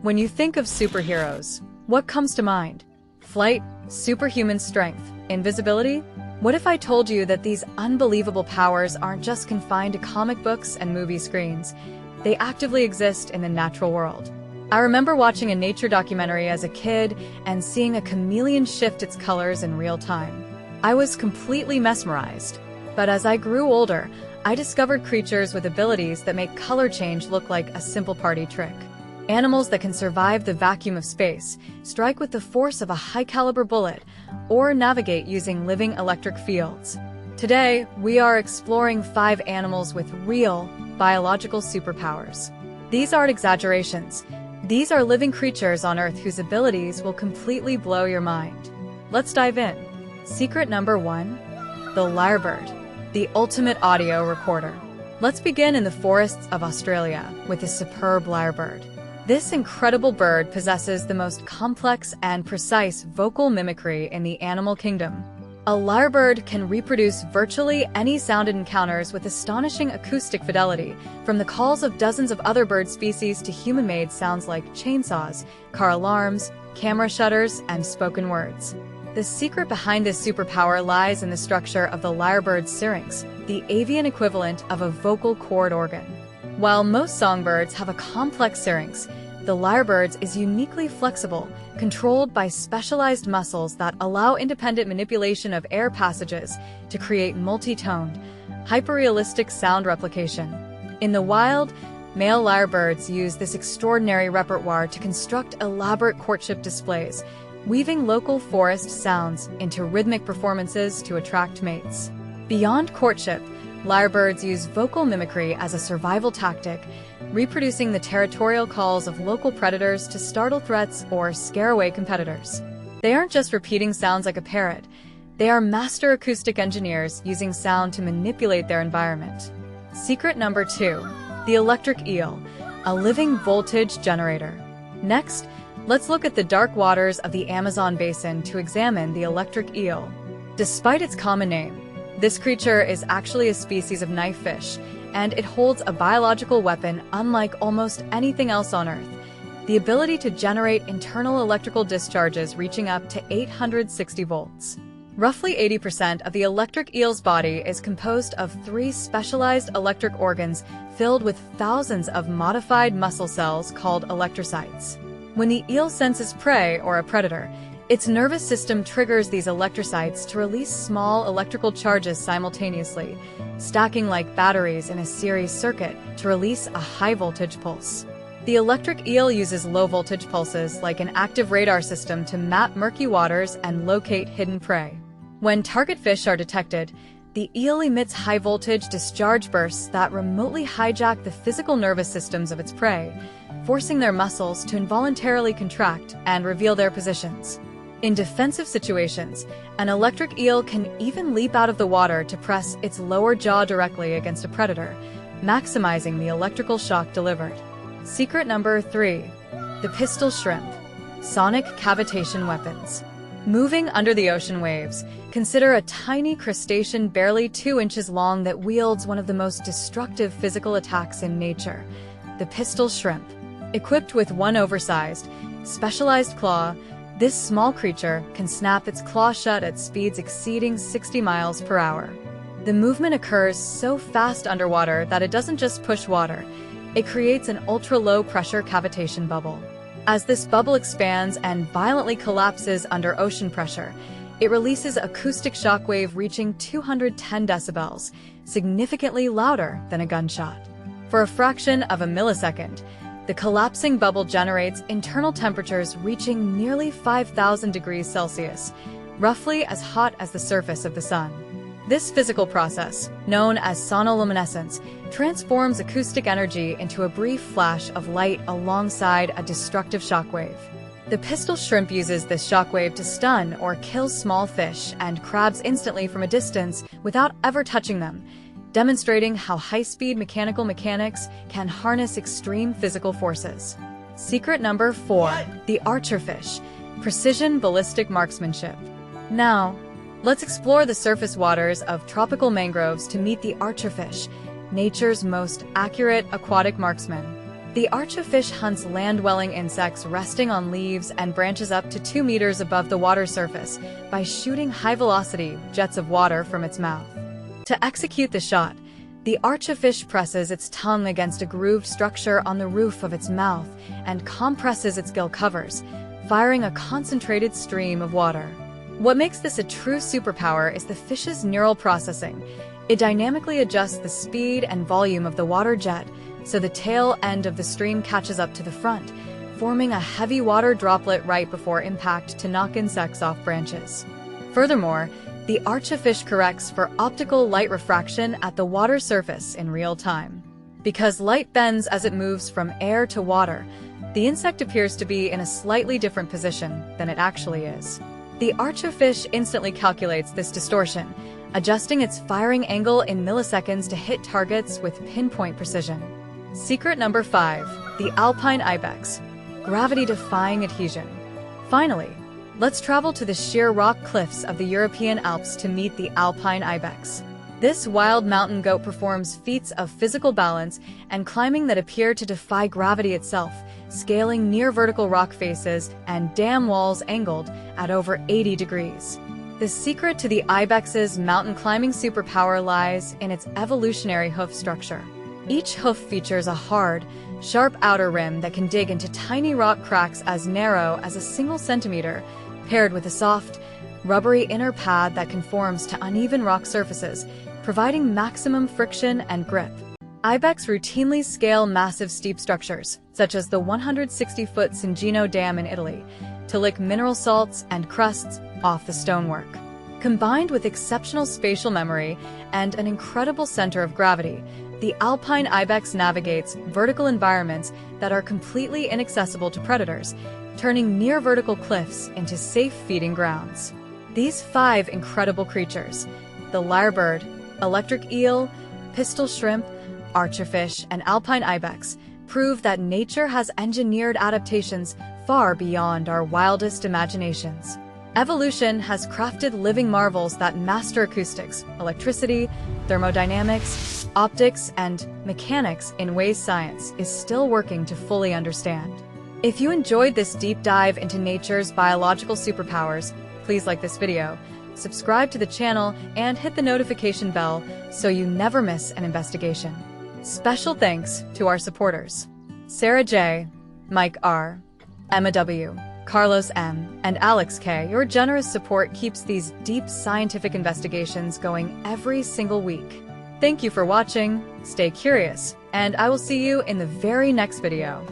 When you think of superheroes, what comes to mind? Flight, superhuman strength, invisibility? What if I told you that these unbelievable powers aren't just confined to comic books and movie screens? They actively exist in the natural world. I remember watching a nature documentary as a kid and seeing a chameleon shift its colors in real time. I was completely mesmerized. But as I grew older, I discovered creatures with abilities that make color change look like a simple party trick. Animals that can survive the vacuum of space, strike with the force of a high-caliber bullet, or navigate using living electric fields. Today, we are exploring 5 animals with real, biological superpowers. These aren't exaggerations. These are living creatures on Earth whose abilities will completely blow your mind. Let's dive in. Secret number 1. The Lyrebird, the ultimate audio recorder. Let's begin in the forests of Australia with the superb lyrebird. This incredible bird possesses the most complex and precise vocal mimicry in the animal kingdom. A lyrebird can reproduce virtually any sound it encounters with astonishing acoustic fidelity, from the calls of dozens of other bird species to human-made sounds like chainsaws, car alarms, camera shutters, and spoken words. The secret behind this superpower lies in the structure of the lyrebird's syrinx, the avian equivalent of a vocal cord organ. While most songbirds have a complex syrinx, the lyrebird's is uniquely flexible, controlled by specialized muscles that allow independent manipulation of air passages to create multi-toned, hyperrealistic sound replication. In the wild, male lyrebirds use this extraordinary repertoire to construct elaborate courtship displays, weaving local forest sounds into rhythmic performances to attract mates. Beyond courtship, lyrebirds use vocal mimicry as a survival tactic, reproducing the territorial calls of local predators to startle threats or scare away competitors. They aren't just repeating sounds like a parrot. They are master acoustic engineers using sound to manipulate their environment. Secret number 2. The electric eel, a living voltage generator. Next, let's look at the dark waters of the Amazon basin to examine the electric eel. Despite its common name, this creature is actually a species of knife fish, and it holds a biological weapon unlike almost anything else on Earth: the ability to generate internal electrical discharges reaching up to 860 volts. Roughly 80% of the electric eel's body is composed of 3 specialized electric organs filled with thousands of modified muscle cells called electrocytes. When the eel senses prey or a predator, its nervous system triggers these electrocytes to release small electrical charges simultaneously, stacking like batteries in a series circuit to release a high-voltage pulse. The electric eel uses low-voltage pulses like an active radar system to map murky waters and locate hidden prey. When target fish are detected, the eel emits high-voltage discharge bursts that remotely hijack the physical nervous systems of its prey, forcing their muscles to involuntarily contract and reveal their positions. In defensive situations, an electric eel can even leap out of the water to press its lower jaw directly against a predator, maximizing the electrical shock delivered. Secret number 3. The pistol shrimp, sonic cavitation weapons. Moving under the ocean waves, consider a tiny crustacean barely 2 inches long that wields one of the most destructive physical attacks in nature: the pistol shrimp. Equipped with one oversized, specialized claw, this small creature can snap its claw shut at speeds exceeding 60 miles per hour. The movement occurs so fast underwater that it doesn't just push water, it creates an ultra-low pressure cavitation bubble. As this bubble expands and violently collapses under ocean pressure, it releases acoustic shockwave reaching 210 decibels, significantly louder than a gunshot. For a fraction of a millisecond, the collapsing bubble generates internal temperatures reaching nearly 5,000 degrees Celsius, roughly as hot as the surface of the sun. This physical process, known as sonoluminescence, transforms acoustic energy into a brief flash of light alongside a destructive shockwave. The pistol shrimp uses this shockwave to stun or kill small fish and crabs instantly from a distance without ever touching them, demonstrating how high-speed mechanical mechanics can harness extreme physical forces. Secret number 4. The Archerfish, precision ballistic marksmanship. Now, let's explore the surface waters of tropical mangroves to meet the Archerfish, nature's most accurate aquatic marksman. The archerfish hunts land-dwelling insects resting on leaves and branches up to 2 meters above the water surface by shooting high-velocity jets of water from its mouth. To execute the shot, the archerfish presses its tongue against a grooved structure on the roof of its mouth and compresses its gill covers, firing a concentrated stream of water. What makes this a true superpower is the fish's neural processing. It dynamically adjusts the speed and volume of the water jet so the tail end of the stream catches up to the front, forming a heavy water droplet right before impact to knock insects off branches. Furthermore, the archerfish corrects for optical light refraction at the water surface in real time. Because light bends as it moves from air to water, the insect appears to be in a slightly different position than it actually is. The archerfish instantly calculates this distortion, adjusting its firing angle in milliseconds to hit targets with pinpoint precision. Secret number 5. The Alpine Ibex. Gravity-defying adhesion. Finally, let's travel to the sheer rock cliffs of the European Alps to meet the Alpine Ibex. This wild mountain goat performs feats of physical balance and climbing that appear to defy gravity itself, scaling near vertical rock faces and dam walls angled at over 80 degrees. The secret to the Ibex's mountain climbing superpower lies in its evolutionary hoof structure. Each hoof features a hard, sharp outer rim that can dig into tiny rock cracks as narrow as a single centimeter, paired with a soft, rubbery inner pad that conforms to uneven rock surfaces, providing maximum friction and grip. Ibex routinely scale massive steep structures, such as the 160-foot Cingino Dam in Italy, to lick mineral salts and crusts off the stonework. Combined with exceptional spatial memory and an incredible center of gravity, the Alpine Ibex navigates vertical environments that are completely inaccessible to predators, turning near vertical cliffs into safe feeding grounds. These 5 incredible creatures, the lyrebird, electric eel, pistol shrimp, archerfish, and Alpine Ibex, prove that nature has engineered adaptations far beyond our wildest imaginations. Evolution has crafted living marvels that master acoustics, electricity, thermodynamics, optics, and mechanics in ways science is still working to fully understand. If you enjoyed this deep dive into nature's biological superpowers, please like this video, subscribe to the channel, and hit the notification bell so you never miss an investigation. Special thanks to our supporters: Sarah J., Mike R., Emma W., Carlos M., and Alex K. Your generous support keeps these deep scientific investigations going every single week. Thank you for watching, stay curious, and I will see you in the very next video.